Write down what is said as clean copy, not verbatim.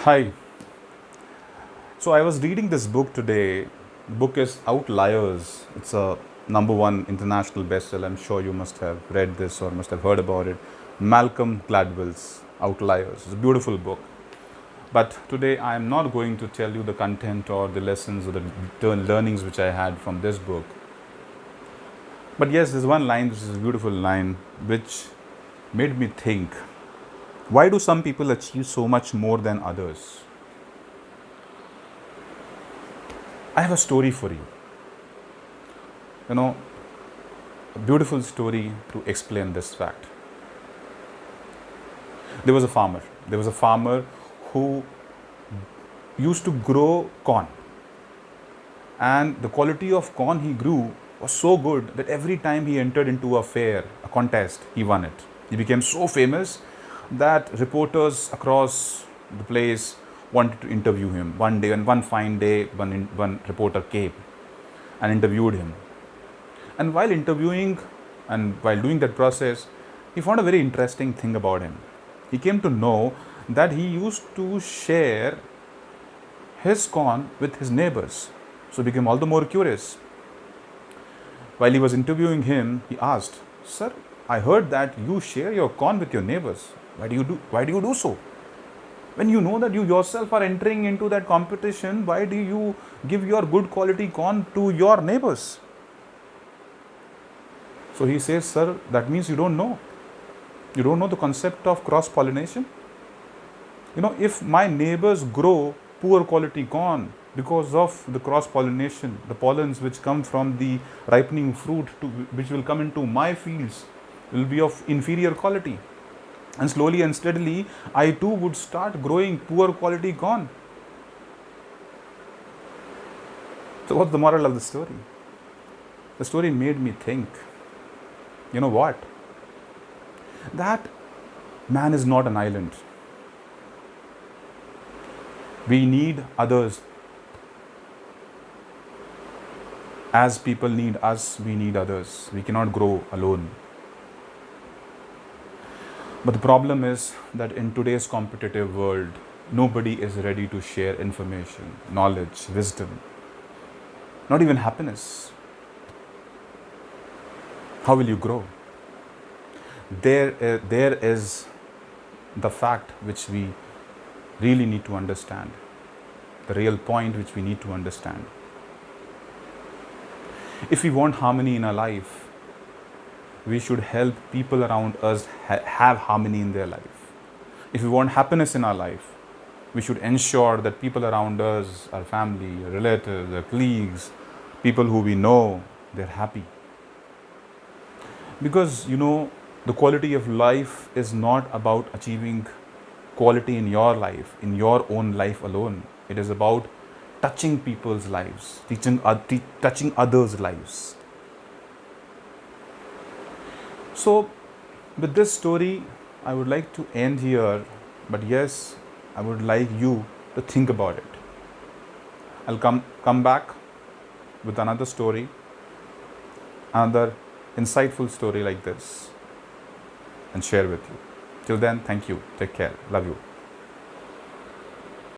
Hi. So I was reading this book today. Book is Outliers. It's a number one international bestseller. I'm sure you must have read this or must have heard about it. Malcolm Gladwell's Outliers. It's a beautiful book. But today I am not going to tell you the content or the lessons or the learnings which I had from this book. But yes, there's one line which is a beautiful line which made me think, why do some people achieve so much more than others? I have a story for you. You know, a beautiful story to explain this fact. There was a farmer. There was a farmer who used to grow corn. And the quality of corn he grew was so good that every time he entered into a fair, a contest, he won it. He became so famous that reporters across the place wanted to interview him. One day, and one fine day, one reporter came and interviewed him. And while interviewing and while doing that process, he found a very interesting thing about him. He came to know that he used to share his corn with his neighbors. So he became all the more curious. While he was interviewing him, he asked, "Sir, I heard that you share your corn with your neighbors. Why do you do so? When you know that you yourself are entering into that competition, why do you give your good quality corn to your neighbors?" So he says, "Sir, that means you don't know. You don't know the concept of cross pollination. If my neighbors grow poor quality corn because of the cross pollination, the pollens which come from the ripening fruit which will come into my fields will be of inferior quality. And slowly and steadily, I too would start growing poor quality corn." So, what's the moral of the story? The story made me think, you know what? That man is not an island. We need others. As people need us, we need others. We cannot grow alone. But the problem is that in today's competitive world, nobody is ready to share information, knowledge, wisdom, not even happiness. How will you grow? There is the fact which we really need to understand, the real point which we need to understand. If we want harmony in our life, we should help people around us have harmony in their life. If we want happiness in our life, we should ensure that people around us, our family, our relatives, our colleagues, people who we know, they're happy. Because the quality of life is not about achieving quality in your life, in your own life alone. It is about touching people's lives, touching others' lives. So, with this story, I would like to end here, but yes, I would like you to think about it. I'll come back with another story, another insightful story like this, and share with you. Till then, thank you. Take care. Love you.